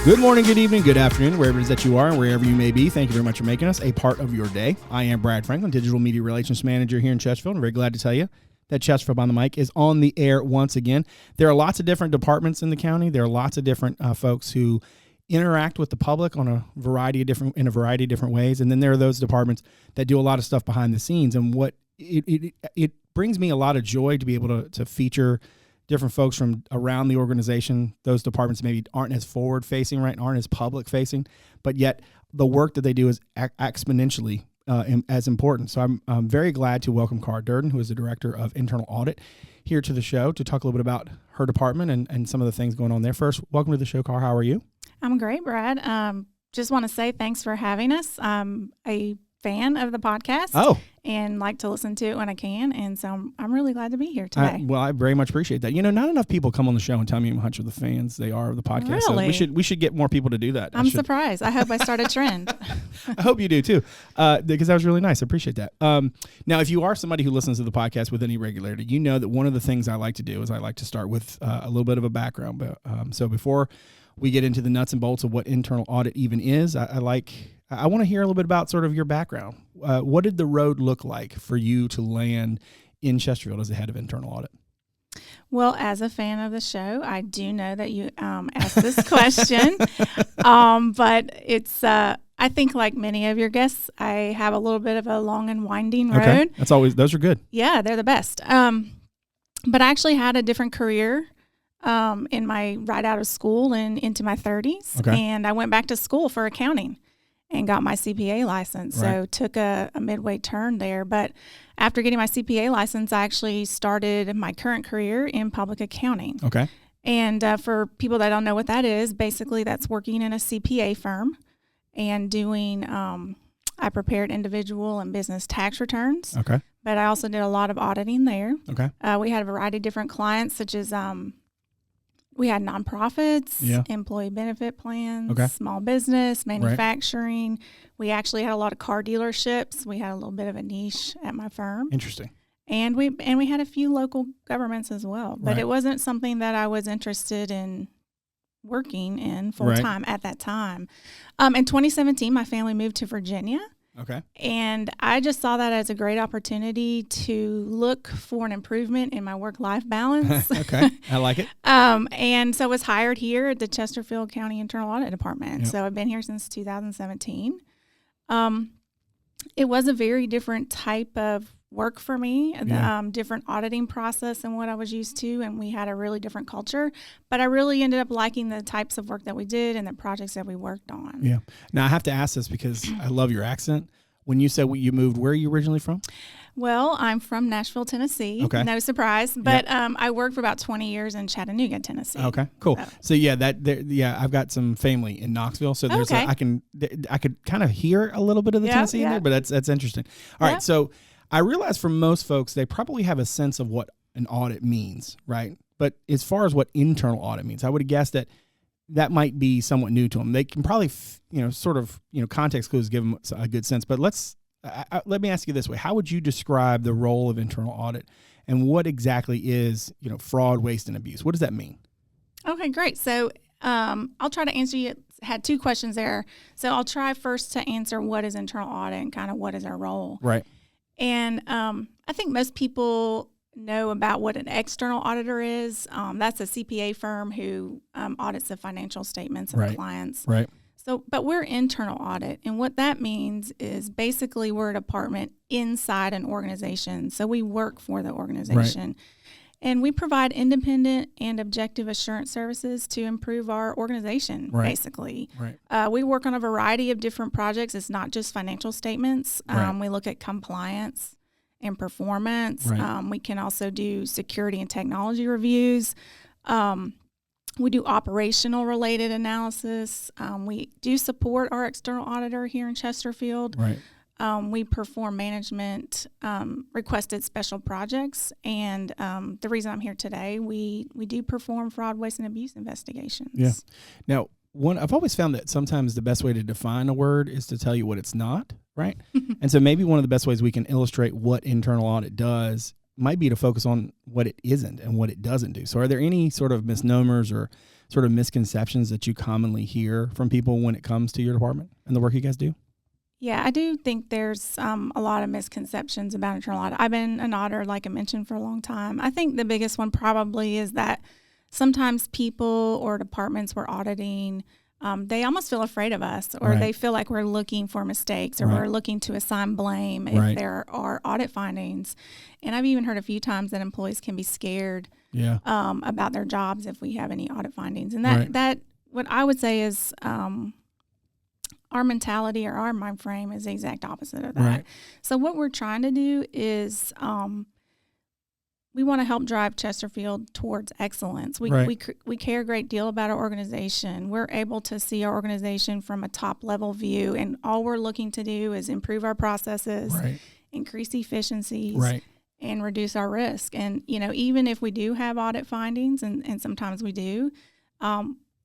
Good morning, good evening, good afternoon, wherever it is that you are and wherever you may be. Thank you very much for making us a part of your day. I am Brad Franklin, Digital Media Relations Manager here in Chesterfield. I'm very glad to tell you that Chesterfield Behind the Mic is on the air once again. There are lots of different departments in the county. There are lots of different folks who interact with the public in a variety of different ways. And then there are those departments that do a lot of stuff behind the scenes. And what it brings me a lot of joy to be able to feature different folks from around the organization. Those departments maybe aren't as forward-facing, right, aren't as public-facing, but yet the work that they do is exponentially as important. So I'm very glad to welcome Khara Durden, who is the Director of Internal Audit, here to the show to talk a little bit about her department and some of the things going on there. First, welcome to the show, Khara. How are you? I'm great, Brad. Just want to say thanks for having us. I'm a fan of the podcast and like to listen to it when I can. And so I'm really glad to be here today. Well, I very much appreciate that. You know, not enough people come on the show and tell me how much of the fans they are of the podcast. Really? So we should get more people to do that. I'm surprised. I hope I start a trend. I hope you do too, because that was really nice. I appreciate that. Now, if you are somebody who listens to the podcast with any regularity, you know that one of the things I like to do is I like to start with a little bit of a background. But so before we get into the nuts and bolts of what internal audit even is, I want to hear a little bit about sort of your background. What did the road look like for you to land in Chesterfield as the head of internal audit? Well, as a fan of the show, I do know that you asked this question, but it's I think like many of your guests, I have a little bit of a long and winding road. Okay. Those are good. Yeah, they're the best. But I actually had a different career in my right out of school and into my 30s. Okay. And I went back to school for accounting and got my CPA license. Right. So took a midway turn there. But after getting my CPA license, I actually started my current career in public accounting. Okay. And for people that don't know what that is, basically that's working in a CPA firm and doing, I prepared individual and business tax returns. Okay. But I also did a lot of auditing there. Okay. We had a variety of different clients, such as we had nonprofits, employee benefit plans, small business, manufacturing. Right. We actually had a lot of car dealerships. We had a little bit of a niche at my firm. Interesting. And we had a few local governments as well. But it wasn't something that I was interested in working in full time at that time. In 2017, my family moved to Virginia. Okay. And I just saw that as a great opportunity to look for an improvement in my work-life balance. Okay. I like it. And so I was hired here at the Chesterfield County Internal Audit Department. Yep. So I've been here since 2017. It was a very different type of work for me, different auditing process than what I was used to, and we had a really different culture. But I really ended up liking the types of work that we did and the projects that we worked on. Yeah. Now, I have to ask this because I love your accent. When you said you moved, where are you originally from? Well, I'm from Nashville, Tennessee. Okay. No surprise. But I worked for about 20 years in Chattanooga, Tennessee. Okay, cool. So I've got some family in Knoxville. So there's I could kind of hear a little bit of the Tennessee in there, but that's interesting. All right, so I realize for most folks, they probably have a sense of what an audit means, right? But as far as what internal audit means, I would guess that might be somewhat new to them. They can probably, context clues give them a good sense. But let me ask you this way. How would you describe the role of internal audit and what exactly is, fraud, waste, and abuse? What does that mean? Okay, great. So I'll try to answer you. Had two questions there. So I'll try first to answer what is internal audit and kind of what is our role. Right. And I think most people know about what an external auditor is. That's a CPA firm who audits the financial statements of clients. Right. So, but we're internal audit, and what that means is basically we're a department inside an organization. So we work for the organization. And we provide independent and objective assurance services to improve our organization, basically. Right. We work on a variety of different projects. It's not just financial statements. We look at compliance and performance. Right. We can also do security and technology reviews. We do operational related analysis. We do support our external auditor here in Chesterfield. Right. We perform management requested special projects, and the reason I'm here today, we do perform fraud, waste, and abuse investigations. Yeah. Now, I've always found that sometimes the best way to define a word is to tell you what it's not, right? And so maybe one of the best ways we can illustrate what internal audit does might be to focus on what it isn't and what it doesn't do. So are there any sort of misnomers or sort of misconceptions that you commonly hear from people when it comes to your department and the work you guys do? Yeah, I do think there's a lot of misconceptions about internal audit. I've been an auditor, like I mentioned, for a long time. I think the biggest one probably is that sometimes people or departments we're auditing, they almost feel afraid of us, or they feel like we're looking for mistakes, or we're looking to assign blame if there are audit findings. And I've even heard a few times that employees can be scared about their jobs if we have any audit findings. And that what I would say is our mentality or our mind frame is the exact opposite of that. Right. So what we're trying to do is we want to help drive Chesterfield towards excellence. We care a great deal about our organization. We're able to see our organization from a top level view, and all we're looking to do is improve our processes, increase efficiencies, and reduce our risk. And, even if we do have audit findings, and sometimes we do,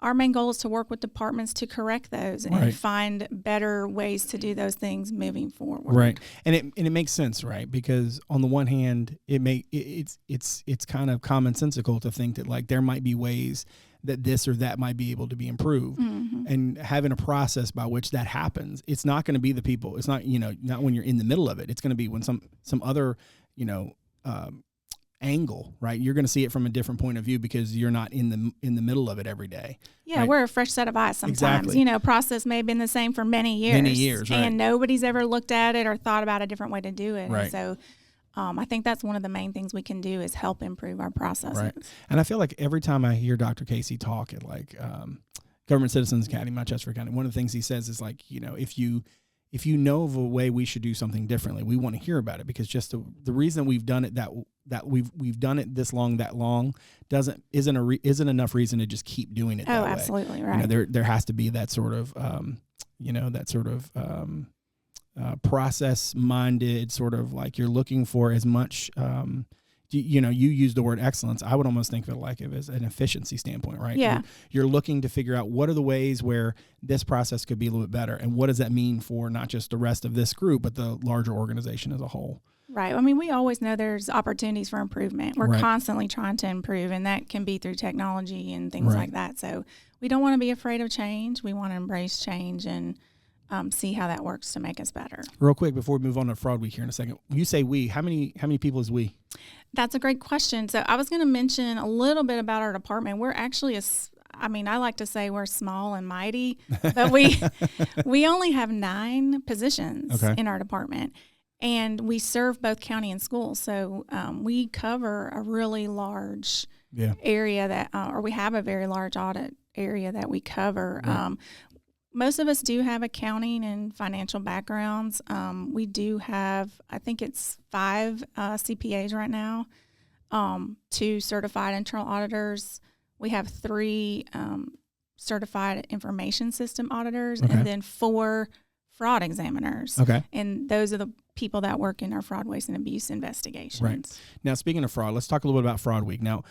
our main goal is to work with departments to correct those and find better ways to do those things moving forward. Right, and it makes sense, right? Because on the one hand, it's kind of commonsensical to think that like there might be ways that this or that might be able to be improved, and having a process by which that happens. It's not going to be the people. It's not not when you're in the middle of it. It's going to be when some other angle, right? You're going to see it from a different point of view because you're not in the middle of it every day. Yeah, right? we're a fresh set of eyes sometimes. Exactly. Process may have been the same for many years. Right. And nobody's ever looked at it or thought about a different way to do it. Right. And so I think that's one of the main things we can do is help improve our processes. Right. And I feel like every time I hear Dr. Casey talk at like Government Citizens Academy, my Chesterfield County, one of the things he says is like, if you know of a way we should do something differently, we want to hear about it, because just the reason we've done it that we've done it this long, that long isn't enough reason to just keep doing it that way. Oh, absolutely right. There has to be that sort of process minded sort of like you're looking for as much. You use the word excellence. I would almost think of it like it as an efficiency standpoint, right? Yeah. You're looking to figure out what are the ways where this process could be a little bit better, and what does that mean for not just the rest of this group, but the larger organization as a whole. Right. I mean, we always know there's opportunities for improvement. We're constantly trying to improve, and that can be through technology and things like that. So we don't want to be afraid of change. We want to embrace change and see how that works to make us better. Real quick, before we move on to Fraud Week here in a second, you say we. How many people is we? That's a great question. So I was going to mention a little bit about our department. We're actually I like to say we're small and mighty, but we only have 9 positions in our department. And we serve both county and schools. So we cover a really large area or we have a very large audit area that we cover. Right. Most of us do have accounting and financial backgrounds. We do have, I think it's 5 CPAs right now, 2 certified internal auditors. We have 3 certified information system auditors, and then 4 fraud examiners. Okay. And those are the people that work in our fraud, waste, and abuse investigations. Right. Now, speaking of fraud, let's talk a little bit about Fraud Week. Now,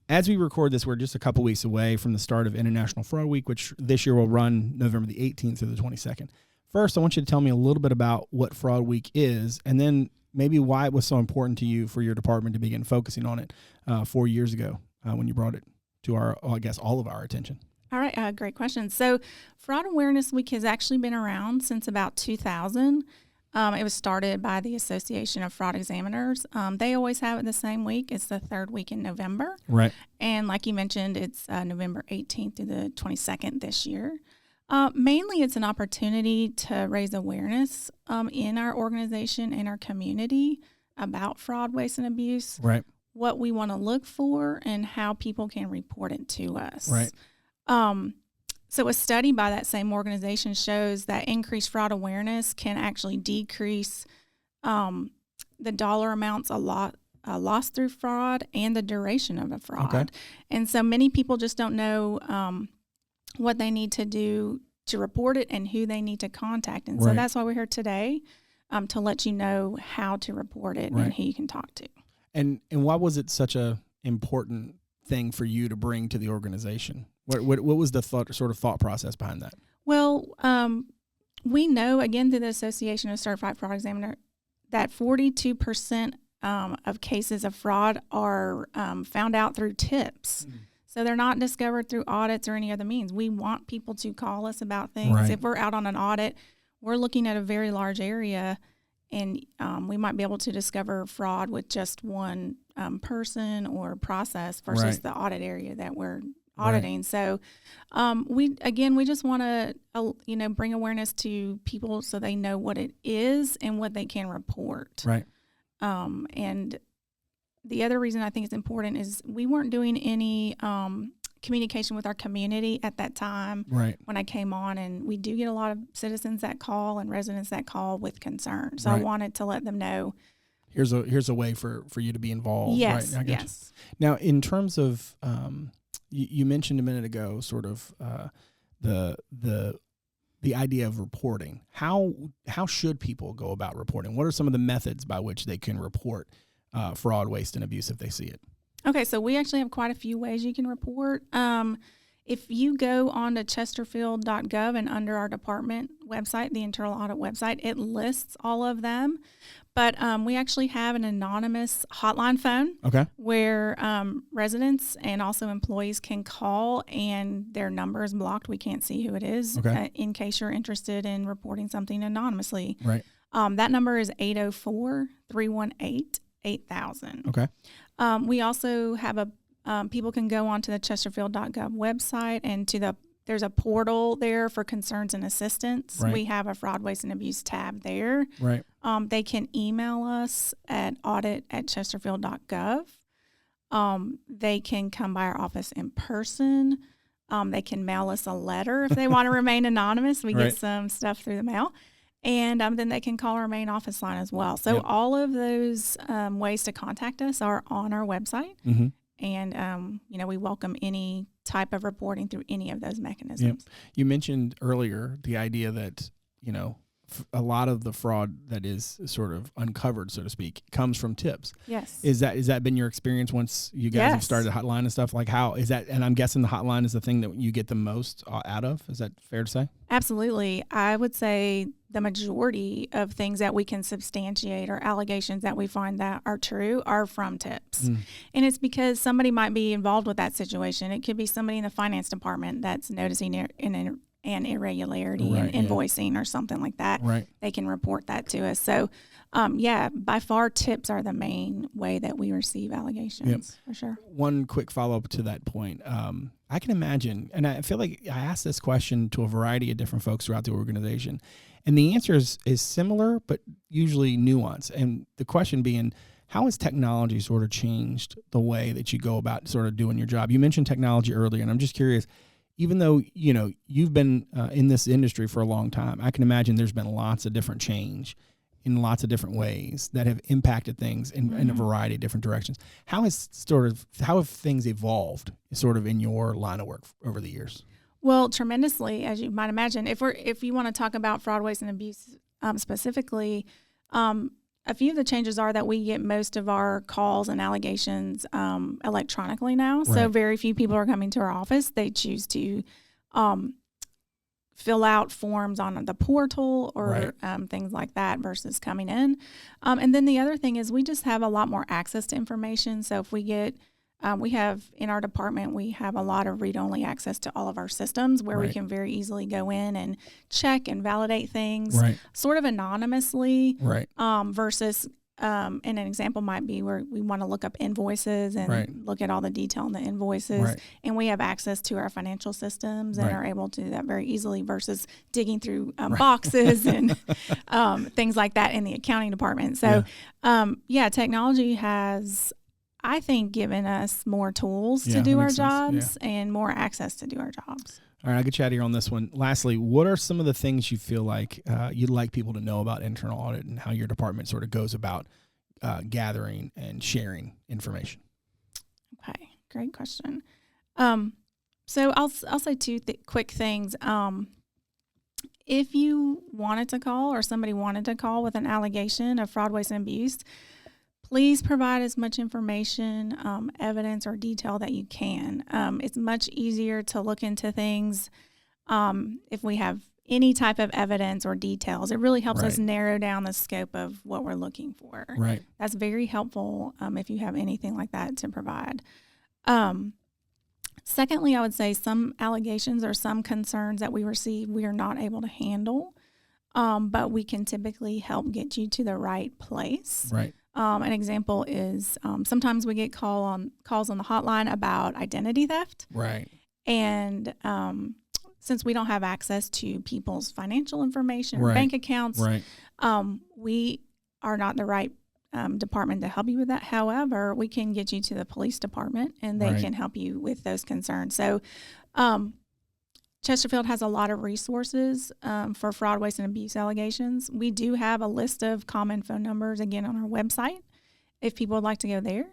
as we record this, we're just a couple weeks away from the start of International Fraud Week, which this year will run November the 18th through the 22nd. First, I want you to tell me a little bit about what Fraud Week is, and then maybe why it was so important to you for your department to begin focusing on it 4 years ago when you brought it to all of our attention. All right, great question. So Fraud Awareness Week has actually been around since about 2000. It was started by the Association of Fraud Examiners. They always have it the same week. It's the 3rd week in November. Right. And like you mentioned, it's November 18th through the 22nd this year. Mainly, it's an opportunity to raise awareness in our organization and our community about fraud, waste, and abuse. Right. What we want to look for and how people can report it to us. Right. So a study by that same organization shows that increased fraud awareness can actually decrease the dollar amounts lost through fraud and the duration of a fraud. Okay. And so many people just don't know what they need to do to report it and who they need to contact. And so that's why we're here today, to let you know how to report it and who you can talk to. And why was it such a important thing for you to bring to the organization? What was the thought process behind that? Well, we know, again, through the Association of Certified Fraud Examiner, that 42% of cases of fraud are found out through tips. Mm. So they're not discovered through audits or any other means. We want people to call us about things. Right. If we're out on an audit, we're looking at a very large area, and we might be able to discover fraud with just one person or process versus Right. the audit area that we're auditing. Right. So we just want to bring awareness to people so they know what it is and what they can report. Right. And the other reason I think it's important is we weren't doing any communication with our community at that time. Right. When I came on, and we do get a lot of citizens that call and residents that call with concerns. So Right. I wanted to let them know. Here's a way for you to be involved. Yes. Right? Yes. You. Now, in terms of you mentioned a minute ago, sort of the idea of reporting. How should people go about reporting? What are some of the methods by which they can report fraud, waste, and abuse if they see it? Okay, so we actually have quite a few ways you can report. If you go on to Chesterfield.gov and under our department website, the internal audit website, it lists all of them. But we actually have an anonymous hotline phone. Okay. Where residents and also employees can call, and their number is blocked. We can't see who it is. Okay. In case you're interested in reporting something anonymously. Right. That number is 804-318-8000. Okay. We also have people can go onto the Chesterfield.gov website, and there's a portal there for concerns and assistance. Right. We have a fraud, waste, and abuse tab there. Right. They can email us at audit@chesterfield.gov. They can come by our office in person. They can mail us a letter if they want to remain anonymous. We Right. get some stuff through the mail. And then they can call our main office line as well. So Yep. all of those ways to contact us are on our website. Mm-hmm. And, we welcome any type of reporting through any of those mechanisms. Yep. You mentioned earlier the idea that, a lot of the fraud that is sort of uncovered, so to speak, comes from tips. Yes. Is that been your experience once you guys have started a hotline and stuff? Like, how is that? And I'm guessing the hotline is the thing that you get the most out of. Is that fair to say? Absolutely. I would say the majority of things that we can substantiate or allegations that we find that are true are from tips. Mm. And it's because somebody might be involved with that situation. It could be somebody in the finance department that's noticing an irregularity Right, in invoicing or something like that. Right. They can report that to us. So, by far, tips are the main way that we receive allegations, for sure. One quick follow-up to that point. I can imagine, and I feel like I asked this question to a variety of different folks throughout the organization, and the answer is similar, but usually nuanced. And the question being, how has technology sort of changed the way that you go about sort of doing your job? You mentioned technology earlier, and I'm just curious, even though, you've been in this industry for a long time, I can imagine there's been lots of different change in lots of different ways that have impacted things in a variety of different directions. How have things evolved sort of in your line of work over the years? Well, tremendously, as you might imagine. If you want to talk about fraud, waste, and abuse specifically, a few of the changes are that we get most of our calls and allegations electronically now. Right. So very few people are coming to our office. They choose to fill out forms on the portal or things like that versus coming in. And then the other thing is we just have a lot more access to information. So if we get we have in our department, we have a lot of read-only access to all of our systems where we can very easily go in and check and validate things sort of anonymously versus and an example might be where we want to look up invoices and look at all the detail in the invoices. And we have access to our financial systems and are able to do that very easily versus digging through boxes and things like that in the accounting department. So, technology has, I think, given us more tools to do our jobs and more access to do our jobs. All right, I'll get you out of here on this one. Lastly, what are some of the things you feel like you'd like people to know about internal audit and how your department sort of goes about gathering and sharing information? Okay, great question. So I'll say two quick things. If you wanted to call or somebody wanted to call with an allegation of fraud, waste, and abuse, please provide as much information, evidence, or detail that you can. It's much easier to look into things if we have any type of evidence or details. It really helps us narrow down the scope of what we're looking for. Right. That's very helpful if you have anything like that to provide. Secondly, I would say some allegations or some concerns that we receive, we are not able to handle, but we can typically help get you to the right place. Right. An example is sometimes we get calls on the hotline about identity theft. Right. And since we don't have access to people's financial information or Right. bank accounts, Right. we are not the right department to help you with that. However, we can get you to the police department and they Right. can help you with those concerns. So Chesterfield has a lot of resources for fraud, waste, and abuse allegations. We do have a list of common phone numbers, again, on our website if people would like to go there.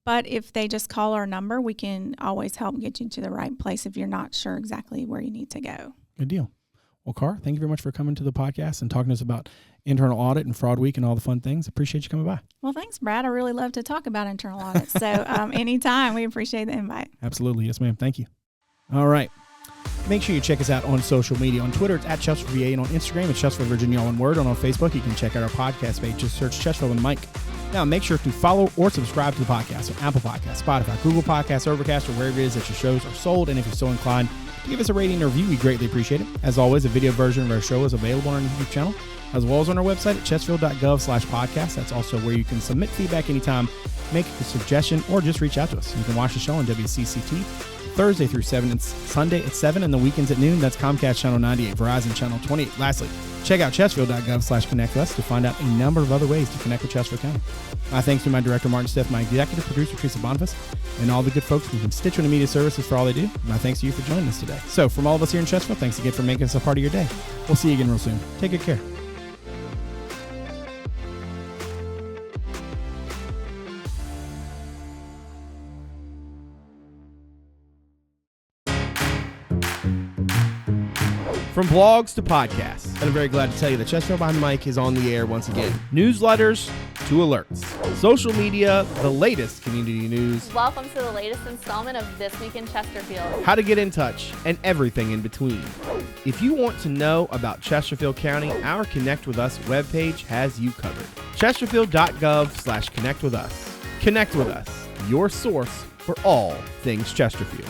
But if they just call our number, we can always help get you to the right place if you're not sure exactly where you need to go. Good deal. Well, Khara, thank you very much for coming to the podcast and talking to us about internal audit and fraud week and all the fun things. Appreciate you coming by. Well, thanks, Brad. I really love to talk about internal audits. So anytime, we appreciate the invite. Absolutely. Yes, ma'am. Thank you. All right. Make sure you check us out on social media. On Twitter, it's at Chesterfield VA, and on Instagram, it's Chesterfield Virginia, all one word. And on Facebook, you can check out our podcast page. Just search Chesterfield on the Mic. Now, make sure to follow or subscribe to the podcast on Apple Podcasts, Spotify, Google Podcasts, Overcast, or wherever it is that your shows are sold. And if you're so inclined to give us a rating or review, we greatly appreciate it. As always, a video version of our show is available on our YouTube channel, as well as on our website at Chesterfield.gov/podcast. That's also where you can submit feedback anytime, make a suggestion, or just reach out to us. You can watch the show on WCCT Thursday through 7 and Sunday at 7 and the weekends at noon. That's Comcast Channel 98, Verizon Channel 28. Lastly, check out Chesterfield.gov/connect with us to find out a number of other ways to connect with Chesterfield County. My thanks to my director, Martin Stith, my executive producer, Teresa, Bonifas, and all the good folks from Constituent Media Services for all they do. My thanks to you for joining us today. So from all of us here in Chesterfield, thanks again for making us a part of your day. We'll see you again real soon. Take good care. From blogs to podcasts, and I'm very glad to tell you that Chesterfield Behind the Mic is on the air once again. Newsletters to alerts, social media, the latest community news. Welcome to the latest installment of This Week in Chesterfield. How to get in touch, and everything in between. If you want to know about Chesterfield County, our Connect With Us webpage has you covered. Chesterfield.gov/connect with us. Connect with us, your source for all things Chesterfield.